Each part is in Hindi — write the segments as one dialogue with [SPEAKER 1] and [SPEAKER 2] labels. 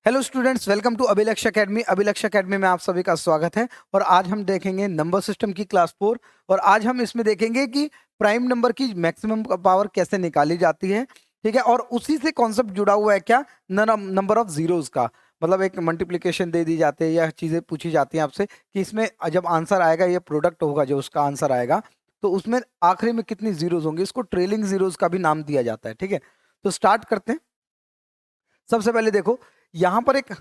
[SPEAKER 1] हेलो स्टूडेंट्स, वेलकम टू अभिलक्ष्य एकेडमी। अभिलक्ष्य एकेडमी में आप सभी का स्वागत है। और आज हम देखेंगे नंबर सिस्टम की क्लास 4। और आज हम इसमें देखेंगे कि प्राइम नंबर की मैक्सिमम पावर कैसे निकाली जाती है। ठीक है, और उसी से कॉन्सेप्ट जुड़ा हुआ है क्या, नंबर ऑफ जीरोस का। मतलब एक मल्टीप्लिकेशन दे दी जाती है या चीजें पूछी जाती हैं आपसे कि इसमें जब आंसर आएगा, ये प्रोडक्ट होगा जो उसका आंसर आएगा, तो उसमें आखिरी में कितनी जीरोस होंगी। इसको ट्रेलिंग जीरोस का भी नाम दिया जाता है। ठीक है, तो स्टार्ट करते हैं। सबसे पहले देखो, यहां पर एक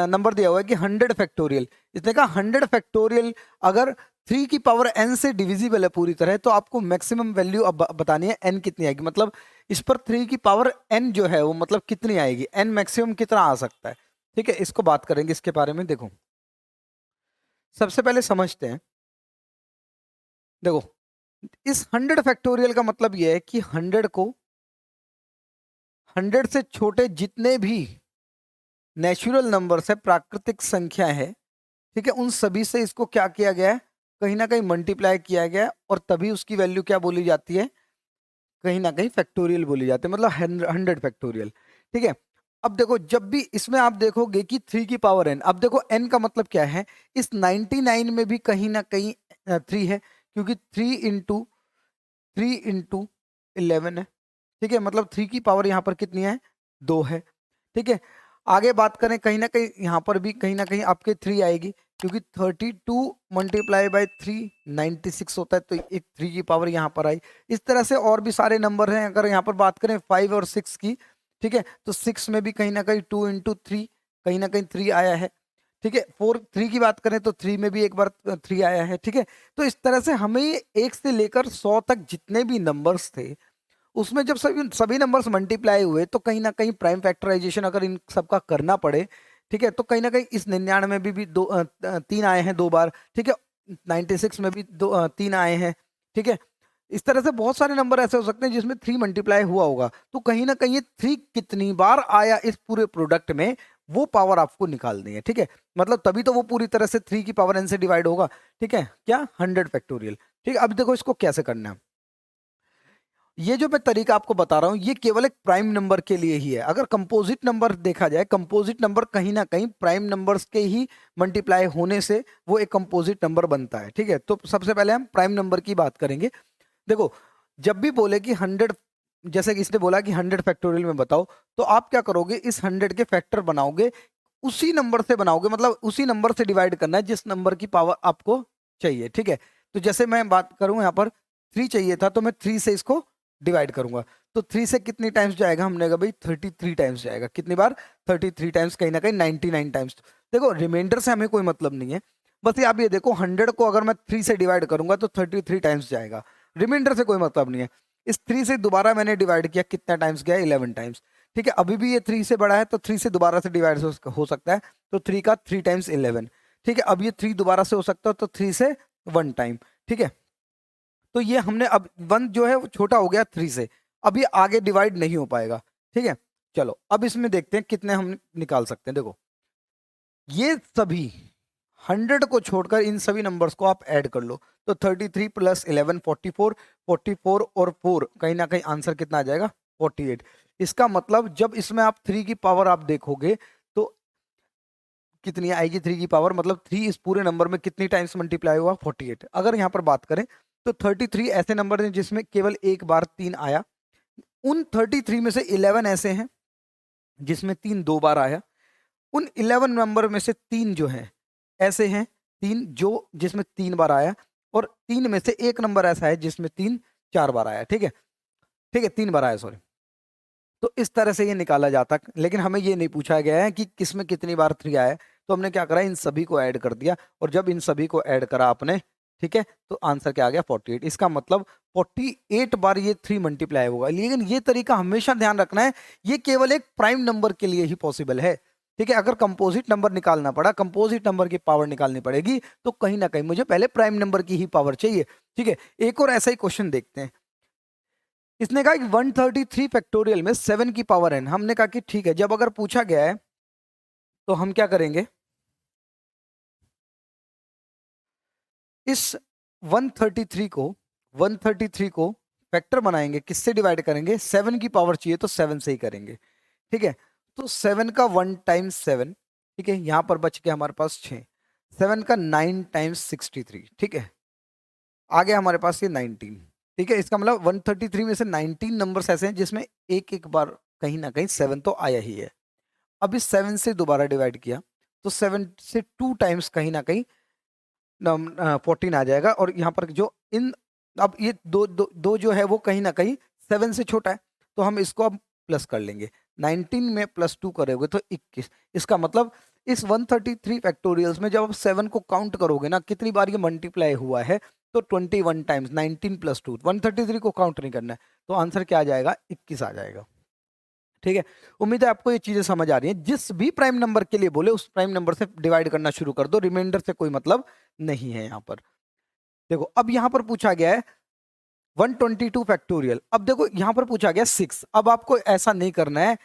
[SPEAKER 1] नंबर दिया हुआ है कि 100 फैक्टोरियल। इसने कहा 100 फैक्टोरियल अगर 3 की पावर n से डिविजिबल है पूरी तरह, तो आपको मैक्सिमम वैल्यू अब बतानी है n कितनी आएगी। मतलब इस पर 3 की पावर n जो है वो मतलब कितनी आएगी, n मैक्सिमम कितना आ सकता है। ठीक है, इसको बात करेंगे इसके बारे में। देखो, सबसे पहले समझते हैं। देखो, इस 100 फैक्टोरियल का मतलब यह है कि 100 को 100 से छोटे जितने भी नेचुरल नंबर्स है, प्राकृतिक संख्या है, ठीक है, उन सभी से इसको क्या किया गया है, कहीं ना कहीं मल्टीप्लाई किया गया है, और तभी उसकी वैल्यू क्या बोली जाती है, कहीं ना कहीं फैक्टोरियल बोली जाती है, मतलब 100 फैक्टोरियल। ठीक है, अब देखो, जब भी इसमें आप देखोगे कि 3 की पावर n, अब देखो n का मतलब क्या है, इस 99 में भी कहीं ना कहीं 3 है, क्योंकि 3 इंटू 11 है। ठीक है, मतलब 3 की पावर यहाँ पर कितनी है, 2 है। ठीक है, आगे बात करें, कहीं ना कहीं यहाँ पर भी कहीं ना कहीं आपके 3 आएगी, क्योंकि 32 मल्टीप्लाई बाई 3 96 होता है, तो एक 3 की पावर यहाँ पर आई। इस तरह से और भी सारे नंबर हैं। अगर यहाँ पर बात करें 5 और 6 की, ठीक है, तो 6 में भी कहीं ना कहीं 2 इंटू 3 कहीं ना कहीं 3 आया है। ठीक है, 3 की बात करें तो 3 में भी एक बार 3 आया है। ठीक है, तो इस तरह से हमें ये 1 से लेकर 100 तक जितने भी नंबर्स थे, उसमें जब सभी सभी नंबर्स मल्टीप्लाई हुए, तो कहीं ना कहीं प्राइम फैक्टराइजेशन अगर इन सबका करना पड़े, ठीक है, तो कहीं ना कहीं इस 99 में भी 3 आए हैं 2 बार। ठीक है, 96 में भी 3 आए हैं। ठीक है, इस तरह से बहुत सारे नंबर ऐसे हो सकते हैं जिसमें 3 मल्टीप्लाई हुआ होगा, तो कहीं ना कहीं ये 3 कितनी बार आया इस पूरे प्रोडक्ट में, वो पावर आपको निकालनी है। ठीक है, मतलब तभी तो वो पूरी तरह से 3 की पावर n से डिवाइड होगा। ठीक है, क्या 100 फैक्टोरियल। ठीक है, अब देखो इसको कैसे करना है। ये जो मैं तरीका आपको बता रहा हूं, ये केवल एक प्राइम नंबर के लिए ही है। अगर कंपोजिट नंबर देखा जाए, कंपोजिट नंबर कहीं ना कहीं प्राइम नंबर्स के ही मल्टीप्लाई होने से वो एक कंपोजिट नंबर बनता है। ठीक है, तो सबसे पहले हम प्राइम नंबर की बात करेंगे। देखो, जब भी बोले कि 100, जैसे कि इसने बोला कि 100 फैक्टोरियल में बताओ, तो आप क्या करोगे, इस 100 के फैक्टर बनाओगे, उसी नंबर से बनाओगे, मतलब उसी नंबर से डिवाइड करना है जिस नंबर की पावर आपको चाहिए। ठीक है, तो जैसे मैं बात करूं, यहाँ पर 3 चाहिए था, तो मैं 3 से इसको डिवाइड करूंगा। तो 3 से कितनी टाइम्स जाएगा, हमने कहा भाई 33 टाइम्स जाएगा। कितनी बार, 33 टाइम्स, कहीं ना कहीं 99 टाइम्स। देखो, रिमाइंडर से हमें कोई मतलब नहीं है, बस ये आप ये देखो, 100 को अगर मैं 3 से डिवाइड करूंगा तो 33 टाइम्स जाएगा। रिमाइंडर से कोई मतलब नहीं है। इस 3 से दोबारा मैंने डिवाइड किया, कितना टाइम्स गया, 11 टाइम्स। ठीक है, अभी भी ये 3 से बड़ा है, तो 3 से दोबारा से डिवाइड हो सकता है, तो 3 का 3 टाइम्स 11। ठीक है, अब ये 3 दोबारा से हो सकता है, तो 3 से 1 टाइम। ठीक है, तो ये हमने अब 1 जो है वो छोटा हो गया 3 से, अब ये आगे डिवाइड नहीं हो पाएगा। ठीक है, चलो अब इसमें देखते हैं कितने हम निकाल सकते हैं। देखो, ये सभी 100 को छोड़कर इन सभी नंबर्स को आप ऐड कर लो, तो 33 प्लस 11 44, 44 और 4 कहीं ना कहीं आंसर कितना आ जाएगा, 48। इसका मतलब जब इसमें आप 3 की पावर आप देखोगे, तो कितनी आएगी 3 की पावर, मतलब 3 इस पूरे नंबर में कितनी टाइम्स मल्टीप्लाई हुआ, 48। अगर यहाँ पर बात करें तो 33 ऐसे नंबर हैं जिसमें केवल एक बार 3 आया। उन 33 में से 11 ऐसे हैं जिसमें 3 2 बार आया। उन 11 नंबर में से 3 जो हैं ऐसे हैं, 3 जो जिसमें 3 बार आया, और 3 में से एक नंबर ऐसा है जिसमें 3 4 बार आया। ठीक है, ठीक है, 3 बार आया, सॉरी। तो इस तरह से ये निकाला जाता है, लेकिन हमें ये नहीं पूछा गया है कि किसमें कितनी बार 3 आया है, तो हमने क्या करा, इन सभी को ऐड कर दिया, और जब इन सभी को ऐड करा आपने, ठीक है, तो आंसर क्या आ गया, 48। इसका मतलब 48 बार ये 3 मल्टीप्लाई होगा। लेकिन ये तरीका हमेशा ध्यान रखना है, ये केवल एक प्राइम नंबर के लिए ही पॉसिबल है। ठीक है, अगर कंपोजिट नंबर निकालना पड़ा, कंपोजिट नंबर की पावर निकालनी पड़ेगी, तो कहीं ना कहीं मुझे पहले प्राइम नंबर की ही पावर चाहिए। ठीक है, एक और ऐसा ही क्वेश्चन देखते हैं। इसने कहा कि 133 फैक्टोरियल में 7 की पावर n। हमने कहा कि ठीक है, जब अगर पूछा गया है तो हम क्या करेंगे, इस 133 को फैक्टर बनाएंगे, किससे डिवाइड करेंगे, 7 की पावर चाहिए तो 7 से ही करेंगे। ठीक है, तो 7 का 1 टाइम्स 7, ठीक है, यहाँ पर बच गया हमारे पास 6। 7 का 9 टाइम्स 63, ठीक है, आ गया हमारे पास ये 19, ठीक है। इसका मतलब 133 में से 19 नंबर्स ऐसे हैं जिसमें एक एक बार कहीं ना कहीं 7 तो आया ही है। अब इस 7 से दोबारा डिवाइड किया तो 7 से 2 टाइम्स कहीं ना कहीं 14 आ जाएगा। और यहाँ पर जो इन अब ये दो जो है वो कहीं ना कहीं 7 से छोटा है, तो हम इसको अब प्लस कर लेंगे। 19 में +2 करोगे तो 21। इसका मतलब इस 133 फैक्टोरियल्स में जब आप 7 को काउंट करोगे ना, कितनी बार ये मल्टीप्लाई हुआ है, तो 21 टाइम्स 19 + 2, 133 को काउंट नहीं करना है, तो आंसर क्या आ जाएगा, 21 आ जाएगा। ठीक है, उम्मीद है आपको ये चीजें समझ आ रही हैं। जिस भी प्राइम नंबर के लिए बोले उस प्राइम नंबर से डिवाइड करना शुरू कर दो, रिमाइंडर से कोई मतलब नहीं है यहाँ पर। देखो अब यहाँ पर पूछा गया है 122 फैक्टोरियल। अब देखो यहाँ पर पूछा गया 6। अब आपको ऐसा नहीं करना है,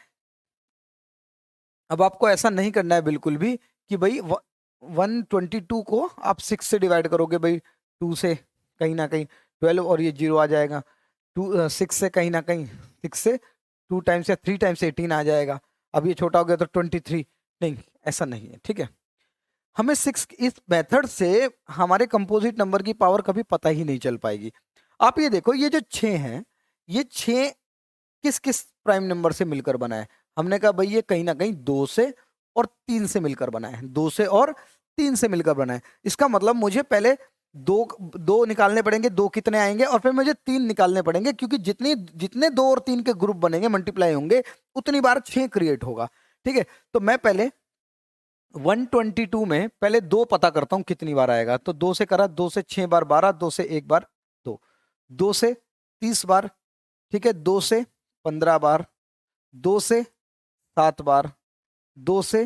[SPEAKER 1] अब आपको ऐसा नहीं करना है बिल्कुल भी कि भाई 122 को आप 6 से डिवाइड करोगे, भाई 2 से कहीं ना कहीं 12 और ये 0 आ जाएगा। 6 से कहीं ना कहीं 6 से 2 टाइम्स या 3 टाइम्स 18 आ जाएगा। अब ये छोटा हो गया तो 23। नहीं, ऐसा नहीं है, ठीक है। हमें 6 इस मेथड से हमारे कंपोजिट नंबर की पावर कभी पता ही नहीं चल पाएगी। आप ये देखो, ये जो 6 है, ये 6 किस किस प्राइम नंबर से मिलकर बना है। हमने कहा भाई ये कहीं ना कहीं 2 से और 3 से मिलकर बना है, 2 से और 3 से मिलकर बना है। इसका मतलब मुझे पहले दो दो निकालने पड़ेंगे, 2 कितने आएंगे, और फिर मुझे 3 निकालने पड़ेंगे, क्योंकि जितने जितने 2 और 3 के ग्रुप बनेंगे, मल्टीप्लाई होंगे, उतनी बार 6 क्रिएट होगा। ठीक है, तो मैं पहले 122 में पहले 2 पता करता हूं कितनी बार आएगा। तो 2 से करा, 2 से 6 बार 12, 2 से 1 बार 2, 2 से 30 बार, ठीक है, 2 से 15 बार, 2 से 7 बार, 2 से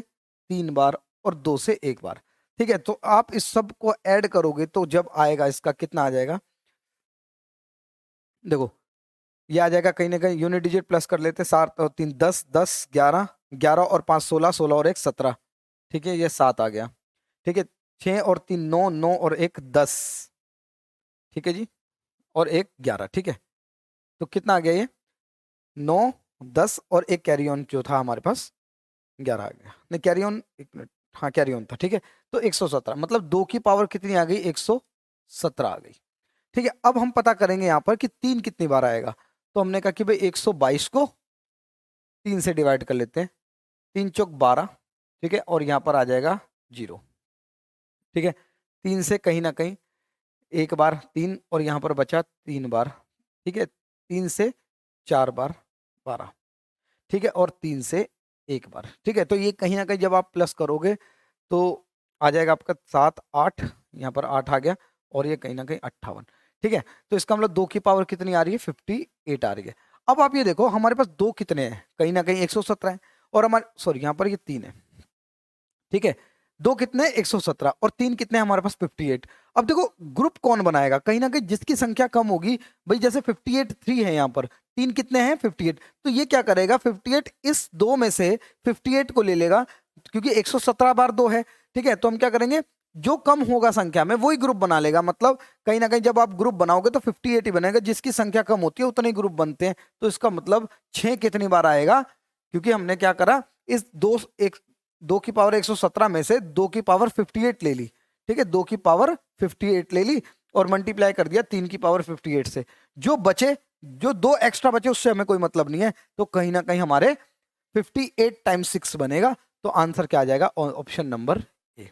[SPEAKER 1] 3 बार और 2 से 1 बार। ठीक है, तो आप इस सब को ऐड करोगे तो जब आएगा इसका कितना आ जाएगा, देखो ये आ जाएगा कहीं ना कहीं यूनिट डिजिट प्लस कर लेते, 7 और 3 10, 10 11, 11 और 5 16, 16 और 1 17, ठीक है, ये 7 आ गया। ठीक है, 6 और 3 9, 9 और 1 10, ठीक है जी, और 1 11, ठीक है, तो कितना आ गया ये 9 10 और 1 कैरी ऑन जो था हमारे पास 11 आ गया। नहीं कैरी ऑन, 1 मिनट, हाँ कैरी ऑन था, ठीक है, तो 117, मतलब 2 की पावर कितनी आ गई, 117 आ गई। ठीक है, अब हम पता करेंगे यहाँ पर कि 3 कितनी बार आएगा। तो हमने कहा कि भाई 122 को 3 से डिवाइड कर लेते हैं, 3 चौक 12, ठीक है, और यहाँ पर आ जाएगा 0। ठीक है, 3 से कहीं ना कहीं 1 बार 3 और यहाँ पर बचा 3 बार, ठीक है, 3 से 4 बार 12, ठीक है, और 3 से 1 बार, ठीक है। तो ये कहीं ना कहीं जब आप प्लस करोगे तो आ जाएगा आपका 7 8, यहाँ पर 8 आ गया, और ये कहीं ना कहीं 58, ठीक है। तो इसका मतलब 2 की पावर कितनी आ रही है, 58 आ रही है। अब आप ये देखो हमारे पास 2 कितने हैं, कहीं ना कहीं 117 है, और हमारे सॉरी यहाँ पर ये 3 है, ठीक है, 2 कितने 117 और 3 कितने हमारे पास 58। अब देखो ग्रुप कौन बनाएगा, कहीं ना कहीं जिसकी संख्या कम होगी, भाई जैसे 58 3 है, यहाँ पर 3 कितने हैं 58, तो ये क्या करेगा 58 इस 2 में से 58 को ले लेगा, क्योंकि 117 बार 2 है, ठीक है। तो हम क्या करेंगे, जो कम होगा संख्या में वही ग्रुप बना लेगा। मतलब कहीं ना कहीं जब आप ग्रुप बनाओगे तो 58 ही बनेगा, जिसकी संख्या कम होती है उतने ग्रुप बनते हैं। तो इसका मतलब 6 कितनी बार आएगा, क्योंकि हमने क्या करा, इस 2 की पावर 117 में से 2 की पावर 58 ले ली, ठीक है, 2 की पावर 58 ले ली और मल्टीप्लाई कर दिया 3 की पावर 58 से। जो बचे, जो 2 एक्स्ट्रा बचे उससे हमें कोई मतलब नहीं है, तो कहीं ना कहीं हमारे 58 टाइम्स 6 बनेगा। तो आंसर क्या आ जाएगा, ऑप्शन नंबर ए।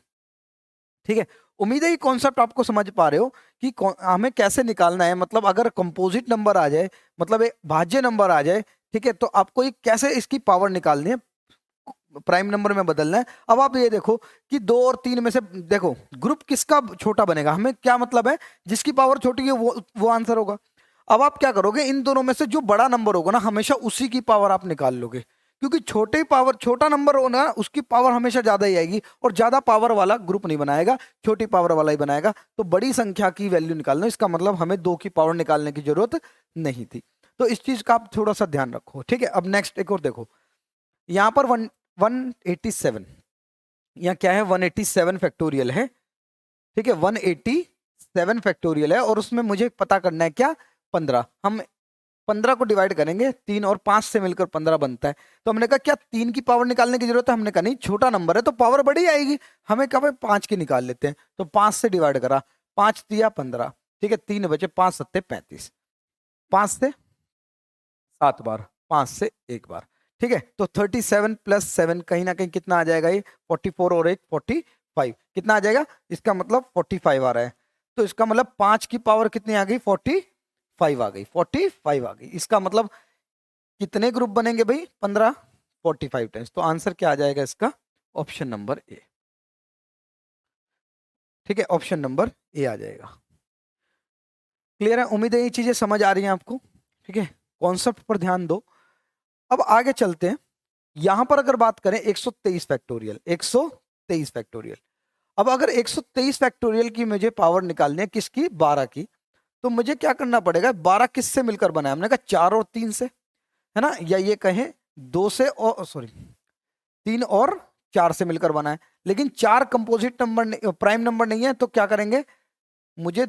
[SPEAKER 1] ठीक है, उम्मीद है ये कॉन्सेप्ट आपको समझ पा रहे हो कि हमें कैसे निकालना है। मतलब अगर कंपोजिट नंबर आ जाए, मतलब एक भाज्य नंबर आ जाए, ठीक है, तो आपको ये कैसे इसकी पावर निकालनी है, प्राइम नंबर में बदलना है। अब आप ये देखो कि 2 और 3 में से देखो ग्रुप किसका छोटा बनेगा, हमें क्या मतलब है, जिसकी पावर छोटी है वो आंसर होगा। अब आप क्या करोगे, इन दोनों में से जो बड़ा नंबर होगा ना, हमेशा उसी की पावर आप निकाल लोगे, क्योंकि छोटा नंबर होना उसकी पावर हमेशा ज्यादा ही आएगी, और ज्यादा पावर वाला ग्रुप नहीं बनाएगा, छोटी पावर वाला ही बनाएगा। तो बड़ी संख्या की वैल्यू निकालना, इसका मतलब हमें 2 की पावर निकालने की जरूरत नहीं थी। तो इस चीज का आप थोड़ा सा ध्यान रखो, ठीक है। अब नेक्स्ट एक और देखो, यहाँ पर 187, यहाँ क्या है 187 फैक्टोरियल है, ठीक है, 187 फैक्टोरियल है, और उसमें मुझे पता करना है क्या, 15। हम 15 को डिवाइड करेंगे 3 और 5 से मिलकर 15 बनता है। तो हमने कहा क्या 3 की पावर निकालने की जरूरत है, हमने कहा नहीं, छोटा नंबर है तो पावर बड़ी आएगी, हमें कहा भाई 5 की निकाल लेते हैं। तो 5 से डिवाइड करा, 5 दिया 15, ठीक है, 3 बचे, 5 सत्ते 35, 5 से 7 बार, 5 से 1 बार, ठीक है। तो 37 प्लस 7 कहीं ना कहीं कितना आ जाएगा, ये 44 और 1 45, कितना आ जाएगा, इसका मतलब 45 आ रहा है। तो इसका मतलब 5 की पावर कितनी आ गई, 45 आ गई, 45 आ गई। इसका मतलब कितने ग्रुप बनेंगे भाई, 15, 45 टाइम्स। तो आंसर क्या आ जाएगा इसका, ऑप्शन नंबर ए, ठीक है, ऑप्शन नंबर ए आ जाएगा। क्लियर है, उम्मीद है ये चीजें समझ आ रही हैं आपको, ठीक है। कॉन्सेप्ट पर ध्यान दो। अब आगे चलते हैं, यहां पर अगर बात करें 123 फैक्टोरियल, 123 फैक्टोरियल। अब अगर 123 फैक्टोरियल की मुझे पावर निकालनी है, किसकी, 12 की, तो मुझे क्या करना पड़ेगा, 12 किससे मिलकर बना है, हमने कहा 4 और 3 से, है ना, या ये कहें 2 से, और सॉरी 3 और 4 से मिलकर बना है। लेकिन 4 कंपोजिट नंबर, प्राइम नंबर नहीं है, तो क्या करेंगे, मुझे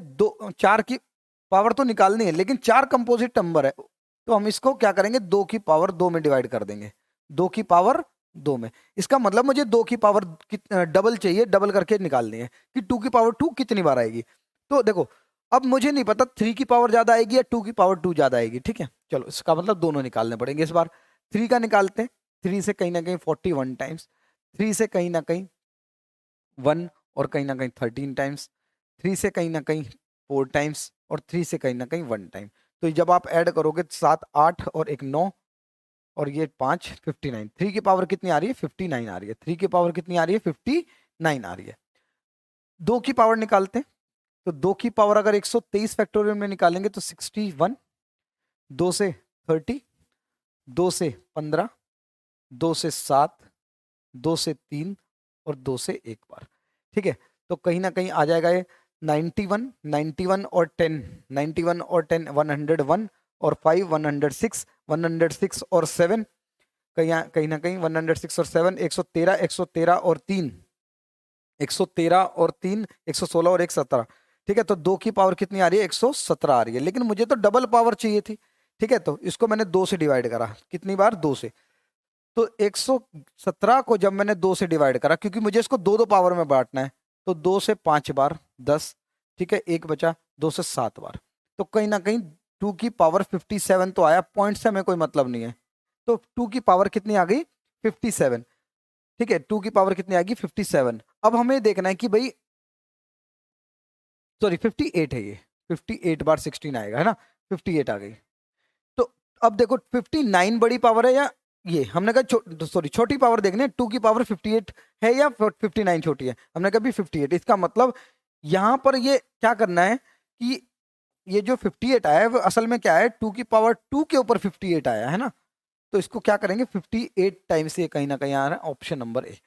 [SPEAKER 1] 4 की पावर तो निकालनी है, लेकिन 4 कंपोजिट नंबर है, तो हम इसको क्या करेंगे, 2 की पावर 2 में डिवाइड कर देंगे, 2 की पावर 2 में। इसका मतलब मुझे 2 की पावर डबल चाहिए, डबल करके निकालनी है कि 2 की पावर 2 कितनी बार आएगी। तो देखो अब मुझे नहीं पता 3 की पावर ज्यादा आएगी या 2 की पावर 2 ज्यादा आएगी, ठीक है, चलो इसका मतलब दोनों निकालने पड़ेंगे। इस बार 3 का निकालते हैं, 3 से कहीं ना कहीं 41 टाइम्स, 3 से कहीं ना कहीं 1 और कहीं ना कहीं 13 टाइम्स, 3 से कहीं ना कहीं 4 टाइम्स और 3 से कहीं ना कहीं 1 टाइम। तो जब आप ऐड करोगे 7 8 और एक 9 और ये 5 59, 3 की पावर कितनी आ रही है, 59 आ रही है, 3 की पावर कितनी आ रही है, 59 आ रही है। 2 की पावर निकालते हैं, तो 2 की पावर अगर 123 फैक्टोरियल में निकालेंगे तो 61, 2 से 30, 2 से 15, 2 से 7, 2 से 3 और 2 से 1 बार, ठीक है। तो कहीं ना कहीं आ जाएगा ये 91, 91 और 10, 91 और 10 101 और 5 106, 106 और 7 कहीं ना कहीं 106 और 7 113, 113 और 3 113 और 3 116 और 117, ठीक है। तो 2 की पावर कितनी आ रही है, 117 आ रही है, लेकिन मुझे तो डबल पावर चाहिए थी, ठीक है। तो इसको मैंने 2 से डिवाइड करा, कितनी बार, 2 से। तो 117 को जब मैंने 2 से डिवाइड करा, क्योंकि मुझे इसको 2 पावर में बांटना है, तो 2 से 5 बार 10, ठीक है, एक बचा, 2 से 7 बार। तो कहीं ना कहीं 2 की पावर 57 तो आया, पॉइंट से हमें कोई मतलब नहीं है। तो 2 की पावर कितनी आ गई, 57, ठीक है, 2 की पावर कितनी आ गई, 57। अब हमें देखना है कि भाई, सॉरी 58 है ये, 58 बार 16 आएगा, है ना, 58 आ गई। तो अब देखो 59 बड़ी पावर है या ये, हमने कहा सॉरी छोटी पावर देखने हैं, 2 की पावर 58 है या 59 छोटी है, हमने कहा भी 58। इसका मतलब यहां पर ये क्या करना है कि ये जो 58 आया है वो असल में क्या है, 2 की पावर 2 के ऊपर 58 आया है ना। तो इसको क्या करेंगे, 58 टाइम्स ये कहीं ना कहीं आ रहा है, ऑप्शन नंबर ए,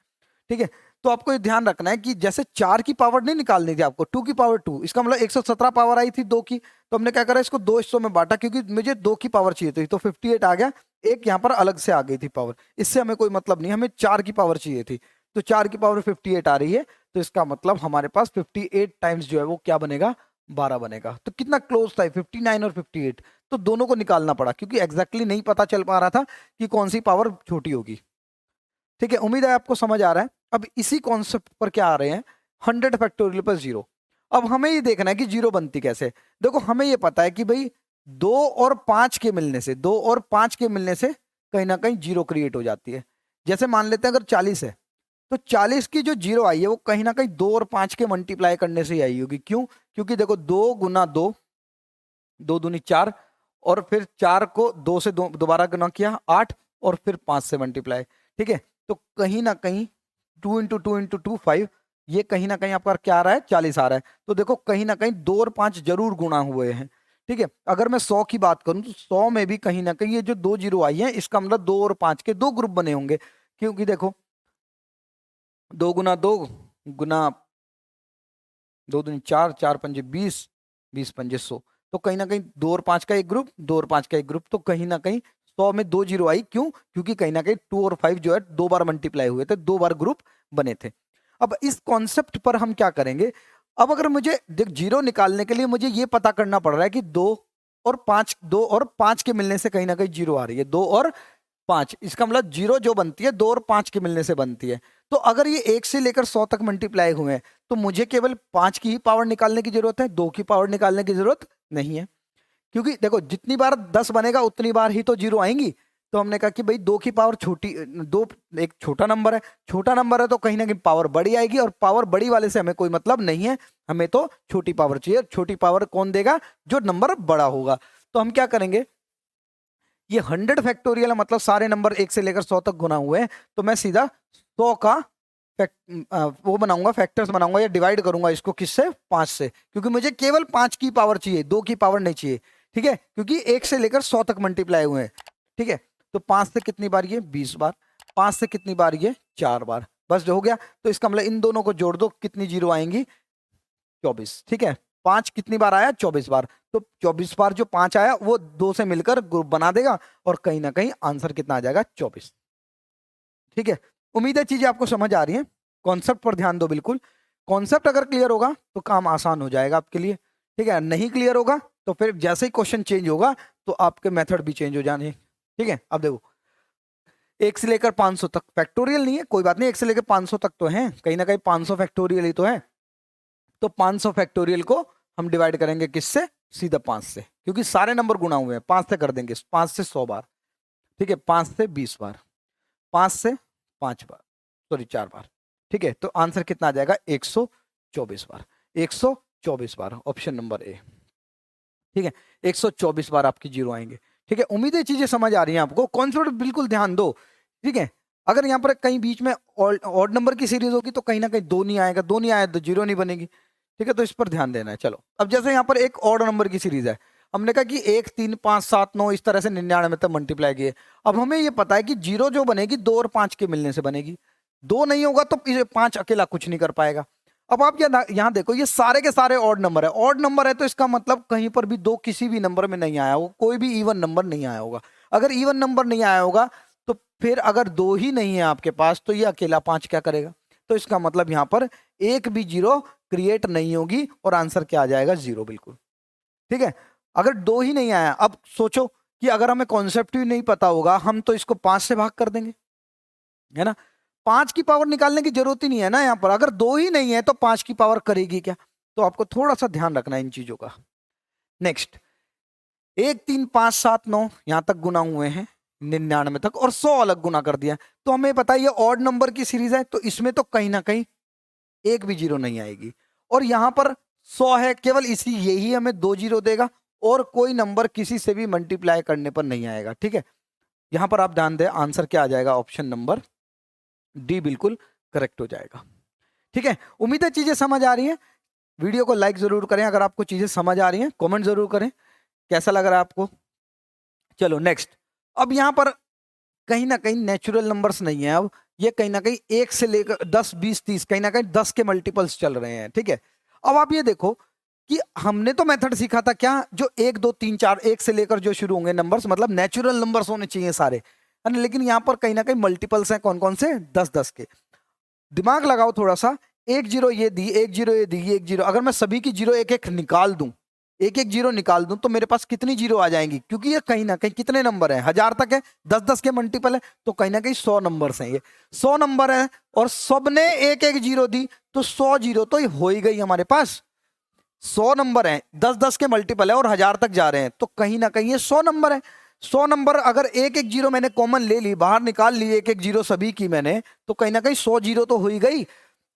[SPEAKER 1] ठीक है। तो आपको ये ध्यान रखना है कि जैसे 4 की पावर नहीं निकालनी थी आपको, 2 की पावर 2, इसका मतलब 117 पावर आई थी 2 की, तो हमने क्या करा, इसको 2 हिस्सों में बांटा, क्योंकि मुझे 2 की पावर चाहिए थी, तो 58 आ गया, एक यहाँ पर अलग से आ गई थी पावर, इससे हमें कोई मतलब नहीं, हमें 4 की पावर चाहिए थी, तो 4 की पावर 58 आ रही है, तो इसका मतलब हमारे पास 58 टाइम्स जो है वो क्या बनेगा, 12 बनेगा। तो कितना क्लोज था 59 और 58, तो दोनों को निकालना पड़ा, क्योंकि एग्जैक्टली नहीं पता चल पा रहा था कि कौन सी पावर छोटी होगी, ठीक है। उम्मीद है आपको समझ आ रहा है। अब इसी कॉन्सेप्ट पर क्या आ रहे हैं, 100 फैक्टोरियल पर 0। अब हमें ये देखना है कि 0 बनती कैसे। देखो हमें ये पता है कि भाई 2 और 5 के मिलने से, 2 और 5 के मिलने से कहीं ना कहीं 0 क्रिएट हो जाती है। जैसे मान लेते हैं अगर 40 है, तो 40 की जो 0 आई है वो कहीं ना कहीं 2 और 5 के मल्टीप्लाई करने से ही आई होगी। क्यों, क्योंकि देखो 2 गुना 2, 2 दूनी 4, और फिर 4 को 2 से दोबारा गुना किया 8, और फिर 5 से मल्टीप्लाई, ठीक है। तो कहीं ना कहीं 2 इंटू 2 इंटू 2 5, ये कहीं ना कहीं आपका क्या आ रहा है, 40 आ रहा है। तो देखो कहीं ना कहीं 2 और 5 जरूर गुणा हुए हैं, ठीक है। अगर मैं 100 की बात करूं तो 100 में भी कहीं ना कहीं ये जो 2 जीरो आई है, इसका मतलब 2 और 5 के 2 ग्रुप बने होंगे, क्योंकि देखो 2 गुना 2 गुना 2 दूनी 4, 4 पंजे 20, 20 पंजे 100, तो कहीं ना कहीं 2 और 5 का एक ग्रुप, 2 और 5 का एक ग्रुप, तो कहीं ना कहीं 100 में 2 जीरो आई। क्यों, क्योंकि कहीं ना कहीं 2 और 5 जो है 2 बार मल्टीप्लाई हुए थे, 2 बार ग्रुप बने थे। अब इस कॉन्सेप्ट पर हम क्या करेंगे, अब अगर मुझे देख 0 निकालने के लिए मुझे ये पता करना पड़ रहा है कि 2 और 5, 2 और 5 के मिलने से कहीं ना कहीं 0 आ रही है। 2 और 5, इसका मतलब 0 जो बनती है 2 और 5 के मिलने से बनती है। तो अगर ये 1 से लेकर 100 तक मल्टीप्लाई हुए हैं तो मुझे केवल 5 की ही पावर निकालने की जरूरत है, 2 की पावर निकालने की जरूरत नहीं है। क्योंकि देखो जितनी बार 10 बनेगा उतनी बार ही तो 0 आएंगी। तो हमने कहा कि भाई 2 की पावर छोटी, 2 एक छोटा नंबर है, छोटा नंबर है तो कहीं ना कहीं पावर बड़ी आएगी, और पावर बड़ी वाले से हमें कोई मतलब नहीं है, हमें तो छोटी पावर चाहिए। छोटी पावर कौन देगा? जो नंबर बड़ा होगा। तो हम क्या करेंगे, ये 100 फैक्टोरियल मतलब सारे नंबर 1 से लेकर 100 तक गुना हुए हैं, तो मैं सीधा 100 का वो बनाऊंगा, फैक्टर्स बनाऊंगा या डिवाइड करूंगा इसको किससे? 5 से, क्योंकि मुझे केवल 5 की पावर चाहिए, 2 की पावर नहीं चाहिए। ठीक है, क्योंकि 1 से लेकर 100 तक मल्टीप्लाई हुए हैं। ठीक है, तो 5 से कितनी बार? ये 20 बार। 5 से कितनी बार? ये 4 बार। बस जो हो गया। तो इसका मतलब इन दोनों को जोड़ दो, कितनी जीरो आएंगी? 24। ठीक है, 5 कितनी बार आया? 24 बार। तो 24 बार जो 5 आया वो 2 से मिलकर ग्रुप बना देगा, और कहीं ना कहीं आंसर कितना आ जाएगा? 24। ठीक है, उम्मीद है चीजें आपको समझ आ रही हैं। कॉन्सेप्ट पर ध्यान दो बिल्कुल। कॉन्सेप्ट अगर क्लियर होगा तो काम आसान हो जाएगा आपके लिए। ठीक है, नहीं क्लियर होगा तो फिर जैसे ही क्वेश्चन चेंज होगा तो आपके मेथड भी चेंज हो जाने। ठीक है, अब देखो 1 से लेकर 500 तक फैक्टोरियल नहीं है, कोई बात नहीं, 1 से लेकर 500 तक तो है, कहीं ना कहीं 500 फैक्टोरियल ही तो है। तो 500 फैक्टोरियल को हम डिवाइड करेंगे किससे? सीधा 5 से, क्योंकि सारे नंबर गुणा हुए हैं। 5 से कर देंगे, 5 से 100 बार। ठीक है, 5 से 20 बार, 5 से 5 बार, सॉरी 4 बार। ठीक है, तो आंसर कितना आ जाएगा? 124 बार। 124 बार, ऑप्शन नंबर ए। ठीक है, 124 बार आपकी जीरो आएंगे। ठीक है, उम्मीद है चीजें समझ आ रही हैं आपको। कॉन्सेप्ट बिल्कुल ध्यान दो। ठीक है, अगर यहाँ पर कहीं बीच में ऑड नंबर की सीरीज होगी तो कहीं ना कहीं 2 नहीं आएगा, 2 नहीं आया तो जीरो नहीं बनेगी। ठीक है, तो इस पर ध्यान देना है। चलो, अब जैसे यहाँ पर एक ऑड नंबर की सीरीज है, हमने कहा कि 1, 3, 5, 7, 9 इस तरह से 99 तक मल्टीप्लाई किए। अब हमें ये पता है कि जीरो जो बनेगी 2 और 5 के मिलने से बनेगी। 2 नहीं होगा तो 5 अकेला कुछ नहीं कर पाएगा। अब आप यहाँ देखो, ये सारे के सारे ऑड नंबर है। ऑड नंबर है तो इसका मतलब कहीं पर भी 2 किसी भी नंबर में नहीं आया होगा, कोई भी इवन नंबर नहीं आया होगा। अगर इवन नंबर नहीं आया होगा तो फिर अगर 2 ही नहीं है आपके पास तो ये अकेला 5 क्या करेगा? तो इसका मतलब यहाँ पर एक भी जीरो क्रिएट नहीं होगी और आंसर क्या आ जाएगा? 0 बिल्कुल। ठीक है, अगर 2 ही नहीं आया, अब सोचो कि अगर हमें कॉन्सेप्ट ही नहीं पता होगा, हम तो इसको 5 से भाग कर देंगे, है ना? 5 की पावर निकालने की जरूरत ही नहीं है ना यहाँ पर। अगर 2 ही नहीं है तो 5 की पावर करेगी क्या? तो आपको थोड़ा सा ध्यान रखना है इन चीजों का। नेक्स्ट, 1, 3, 5, 7, 9 यहां तक गुना हुए हैं 99 तक, और 100 अलग गुना कर दिया। तो हमें पता है ये ऑड नंबर की सीरीज है, तो इसमें तो कहीं ना कहीं एक भी जीरो नहीं आएगी। और यहां पर 100 है, केवल इसी यही हमें 2 जीरो देगा, और कोई नंबर किसी से भी मल्टीप्लाई करने पर नहीं आएगा। ठीक है, यहां पर आप ध्यान दें, आंसर क्या आ जाएगा? ऑप्शन नंबर डी बिल्कुल करेक्ट हो जाएगा। ठीक है, उम्मीद है चीजें समझ आ रही हैं। वीडियो को लाइक जरूर करें अगर आपको चीजें समझ आ रही हैं, कमेंट जरूर करें कैसा लग रहा है आपको। चलो नेक्स्ट, अब यहां पर कहीं ना कहीं नेचुरल नंबर्स नहीं है। अब ये कहीं ना कहीं 1 से लेकर 10, 20, 30 कहीं ना कहीं 10 के मल्टीपल्स चल रहे हैं। ठीक है, अब आप ये देखो कि हमने तो मेथड सीखा था क्या, जो 1, 2, 3, 4 1 से लेकर जो शुरू होंगे नंबर्स, मतलब नेचुरल नंबर्स होने चाहिए सारे, है ना? लेकिन यहां पर कहीं ना कहीं मल्टीपल्स हैं, कौन कौन से? 10 10 के। दिमाग लगाओ थोड़ा सा। एक जीरो ये दी, एक जीरो ये दी, एक जीरो, अगर मैं सभी की जीरो एक एक निकाल दूं, एक एक जीरो निकाल दूं, तो मेरे पास कितनी जीरो आ जाएंगी? क्योंकि ये कहीं ना कहीं कितने नंबर है? 1000 तक है, 10 10 के मल्टीपल है, तो कहीं ना कहीं 100 नंबर हैं। ये 100 नंबर है और सबने एक एक जीरो दी, तो 100 जीरो तो हो ही गई हमारे पास। 100 नंबर है, 10 10 के मल्टीपल है और 1000 तक जा रहे हैं, तो कहीं ना कहीं ये 100 नंबर है। 100 नंबर अगर एक एक जीरो मैंने कॉमन ले ली, बाहर निकाल ली एक एक जीरो सभी की मैंने, तो कहीं ना कहीं 100 जीरो तो हो ही गई।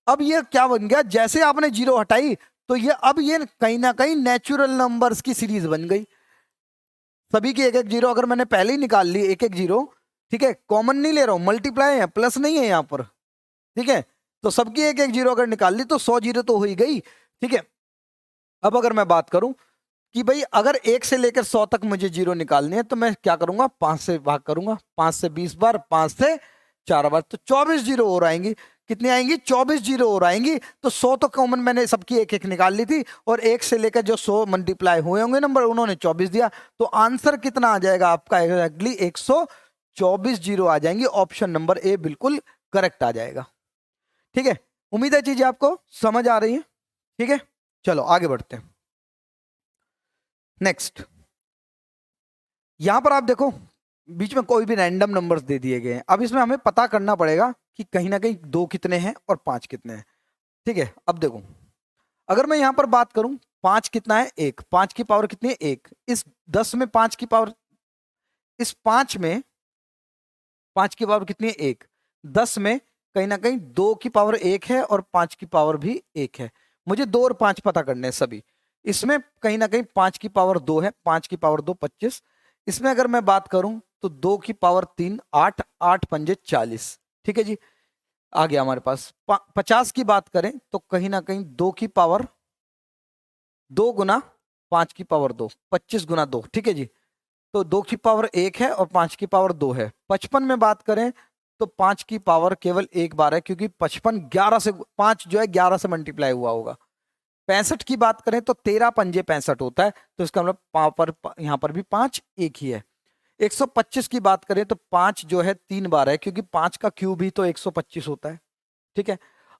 [SPEAKER 1] अब ये क्या बन गया? जैसे आपने जीरो हटाई तो ये अब ये कहीं ना कहीं नेचुरल नंबर्स की सीरीज बन गई। सभी की एक एक जीरो अगर मैंने पहले ही निकाल ली, एक एक जीरो, ठीक है, कॉमन नहीं ले रहा हूं, मल्टीप्लाई है, प्लस नहीं है यहां पर। ठीक है, तो सबकी एक एक जीरो अगर निकाल ली तो 100 जीरो तो हो ही गई। ठीक है, अब अगर मैं बात करूं कि भाई अगर 1 से लेकर 100 तक मुझे जीरो निकालनी है, तो मैं क्या करूंगा? 5 से भाग करूंगा, 5 से 20 बार, 5 से 4 बार, तो 24 जीरो और आएंगी। कितनी आएंगी? 24 जीरो और आएंगी। तो 100 तो कॉमन मैंने सबकी एक एक निकाल ली थी, और 1 से लेकर जो 100 मल्टीप्लाई हुए होंगे नंबर, उन्होंने 24 दिया। तो आंसर कितना आ जाएगा आपका? एग्जैक्टली 124 जीरो आ जाएंगी। ऑप्शन नंबर ए बिल्कुल करेक्ट आ जाएगा। ठीक है, उम्मीद है चीजें आपको समझ आ रही है। ठीक है, चलो आगे बढ़ते हैं। नेक्स्ट, यहाँ पर आप देखो बीच में कोई भी रैंडम नंबर्स दे दिए गए हैं। अब इसमें हमें पता करना पड़ेगा कि कहीं ना कहीं 2 कितने हैं और 5 कितने हैं। ठीक है, अब देखो अगर मैं यहाँ पर बात करूं 5 कितना है 1, 5 की पावर कितनी है 1, इस 10 में 5 की पावर, इस 5 में 5 की पावर कितनी है 1, 10 में कहीं ना कहीं 2 की पावर 1 है और 5 की पावर भी 1 है। मुझे 2 और 5 पता करने हैं सभी। इसमें कहीं ना कहीं 5 की पावर 2 है, 5 की पावर 2 25। इसमें अगर मैं बात करूं तो 2 की पावर 3 8, 8 पंजे 40। ठीक है जी, आ गया हमारे पास। 50 की बात करें तो कहीं ना कहीं 2 की पावर 2 गुना 5 की पावर 2, 25 गुना 2। ठीक है जी, तो 2 की पावर 1 है और 5 की पावर 2 है। 55 में बात करें तो 5 की पावर केवल एक बार है, क्योंकि 55 11 से 5 जो है 11 से मल्टीप्लाई हुआ होगा। 65 की बात करें तो 13 पंजे 65 होता है, तो इसका मतलब पावर यहाँ पर भी 5 एक ही है। 125 की बात करें तो 5 जो है 3 बार है, क्योंकि 5 का क्यूब ही तो 125 होता है। ठीक है,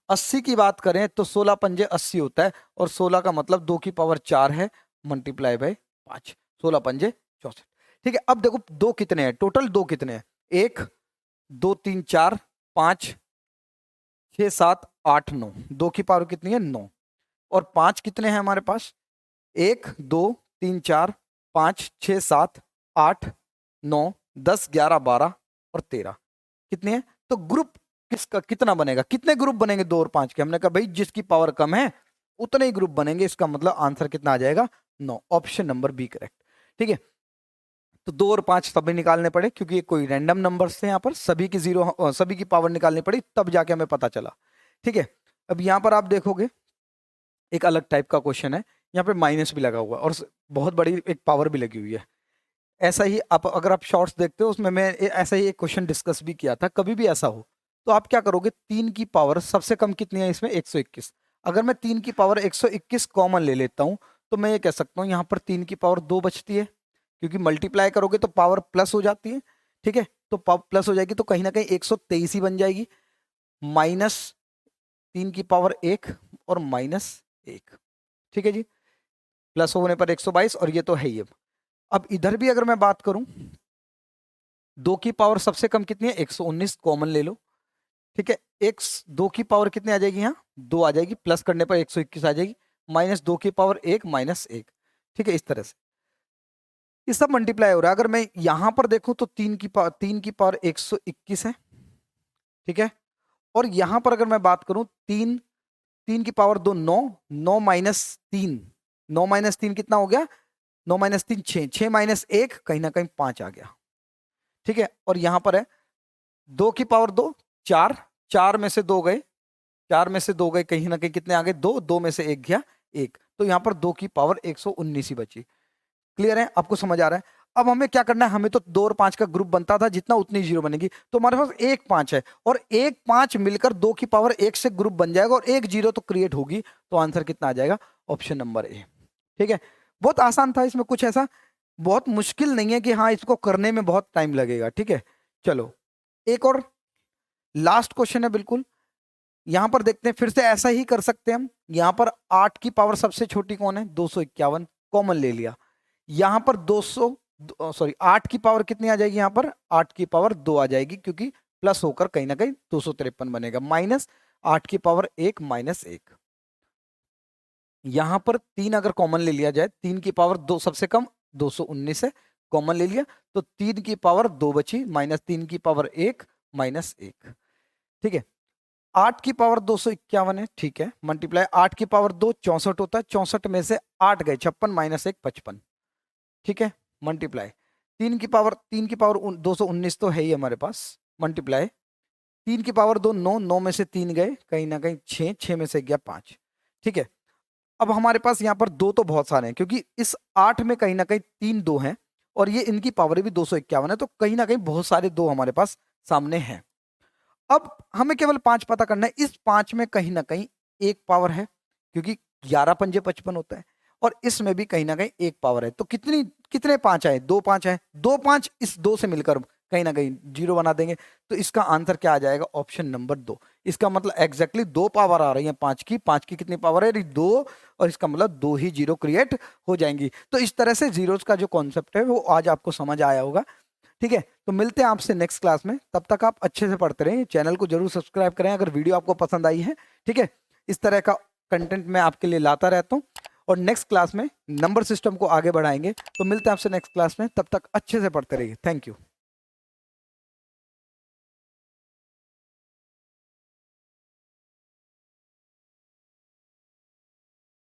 [SPEAKER 1] 80 की बात करें तो 16 पंजे 80 होता है, और 16 का मतलब 2 की पावर 4 है मल्टीप्लाई बाय 5, 16 पंजे 64। ठीक है, अब देखो 2 कितने हैं, टोटल 2 कितने हैं, 1 2 3 4 5 6 7 8 9, 2 की पावर कितनी है 9। और 5 कितने हैं हमारे पास, 1 2 3 4 5 6 7 8 9 10 11 12 और 13 कितने हैं। तो ग्रुप किसका कितना बनेगा, कितने ग्रुप बनेंगे 2 और 5 के। हमने कहा भाई जिसकी पावर कम है उतने ही ग्रुप बनेंगे, इसका मतलब आंसर कितना आ जाएगा 9, ऑप्शन नंबर बी करेक्ट। ठीक है, तो 2 और 5 सभी निकालने पड़े, क्योंकि ये कोई रैंडम नंबर्स थे, यहाँ पर सभी की जीरो सभी की पावर निकालनी पड़ी, तब जाके हमें पता चला। ठीक है, अब यहाँ पर आप देखोगे एक अलग टाइप का क्वेश्चन है, यहाँ पे माइनस भी लगा हुआ है और बहुत बड़ी एक पावर भी लगी हुई है। ऐसा ही आप अगर आप शॉर्ट्स देखते हो उसमें मैं ऐसा ही एक क्वेश्चन डिस्कस भी किया था। कभी भी ऐसा हो तो आप क्या करोगे, 3 की पावर सबसे कम कितनी है इसमें 121। अगर मैं 3 की पावर 121 कॉमन ले लेता हूं तो मैं ये कह सकता हूं यहाँ पर 3 की पावर 2 बचती है, क्योंकि मल्टीप्लाई करोगे तो पावर प्लस हो जाती है। ठीक है, तो प्लस हो जाएगी तो कहीं ना कहीं 123 ही बन जाएगी, माइनस 3 की पावर 1 और माइनस 1। ठीक है जी, प्लस होने पर 122 और ये तो है ही। अब इधर भी अगर मैं बात करूं 2 की पावर सबसे कम कितनी है 119, कॉमन ले लो। ठीक है, एक 2 की पावर कितनी आ जाएगी, यहाँ 2 आ जाएगी, प्लस करने पर 121 आ जाएगी, माइनस 2 की पावर 1 माइनस 1। ठीक है, इस तरह से ये सब मल्टीप्लाई हो रहा है। अगर मैं यहां पर देखूं तो 3 की पावर 121 है। ठीक है, और यहां पर अगर मैं बात करूं 3 की पावर 2 9, 9 माइनस 3, 9 माइनस 3 कितना हो गया, 9 माइनस 3 6, 6 माइनस 1 कहीं ना कहीं 5 आ गया। ठीक है, और यहां पर है 2 की पावर 2 4, 4 में से 2 गए, 4 में से 2 गए, कहीं ना कहीं कितने आ गए 2, 2 में से 1 गया 1, तो यहां पर 2 की पावर 119 ही बची। क्लियर है, आपको समझ आ रहा है। अब हमें क्या करना है, हमें तो 2 और 5 का ग्रुप बनता था, जितना उतनी जीरो बनेगी, तो हमारे पास 1 5 है और 1 5 मिलकर 2 की पावर 1 से ग्रुप बन जाएगा और 1 जीरो तो क्रिएट होगी, तो आंसर कितना आ जाएगा, ऑप्शन नंबर ए। ठीक है, बहुत आसान था, इसमें कुछ ऐसा बहुत मुश्किल नहीं है कि हाँ इसको करने में बहुत टाइम लगेगा। ठीक है, चलो एक और लास्ट क्वेश्चन है बिल्कुल, यहां पर देखते हैं, फिर से ऐसा ही कर सकते हैं हम। यहां पर 8 की पावर सबसे छोटी कौन है 251, कॉमन ले लिया। यहां पर 8 की पावर कितनी आ जाएगी, यहां पर 8 की पावर 2 आ जाएगी, क्योंकि प्लस होकर कहीं ना कहीं 253 बनेगा, माइनस 8 की पावर 1 माइनस 1। यहां पर 3 अगर कॉमन ले लिया जाए, 3 की पावर 2 सबसे कम 219 है, कॉमन ले लिया तो 3 की पावर 2 बची, माइनस 3 की पावर 1 माइनस 1। ठीक है, 8 की पावर 251 है। ठीक है, मल्टीप्लाई 8 की पावर 2 64 होता है, 64 में से 8 गए 56 माइनस 1 55। ठीक है, मल्टीप्लाई 3 की पावर 219 तो है ही हमारे पास, मल्टीप्लाई 3 की पावर 2 9, 9 में से 3 गए कहीं ना कहीं 6, 6 में से गया 5। ठीक है, अब हमारे पास यहाँ पर 2 तो बहुत सारे हैं, क्योंकि इस 8 में कहीं ना कहीं 3 2 हैं और ये इनकी पावर भी 251 है, तो कहीं ना कहीं बहुत सारे 2 हमारे पास सामने हैं। अब हमें केवल 5 पता करना है, इस 5 में कहीं ना कहीं एक पावर है, क्योंकि 11 पंजे 55 होता है, और इसमें भी कहीं ना कहीं एक पावर है, तो कितने 5 आए, 2 5 आए, 2 5 इस 2 से मिलकर कहीं ना कहीं जीरो बना देंगे, तो इसका आंसर क्या आ जाएगा, ऑप्शन नंबर 2। इसका मतलब एग्जैक्टली 2 पावर आ रही है 5 की, 5 की कितनी पावर है, 2, और इसका मतलब 2 ही जीरो क्रिएट हो जाएंगी। तो इस तरह से जीरोस का जो कॉन्सेप्ट है वो आज आपको समझ आया होगा। ठीक है, तो मिलते हैं आपसे नेक्स्ट क्लास में, तब तक आप अच्छे से पढ़ते रहें, चैनल को जरूर सब्सक्राइब करें अगर वीडियो आपको पसंद आई है। ठीक है, इस तरह का कंटेंट मैं आपके लिए लाता रहता हूँ, और नेक्स्ट क्लास में नंबर सिस्टम को आगे बढ़ाएंगे। तो मिलते हैं आपसे नेक्स्ट क्लास में, तब तक अच्छे से पढ़ते रहिए। Thank you.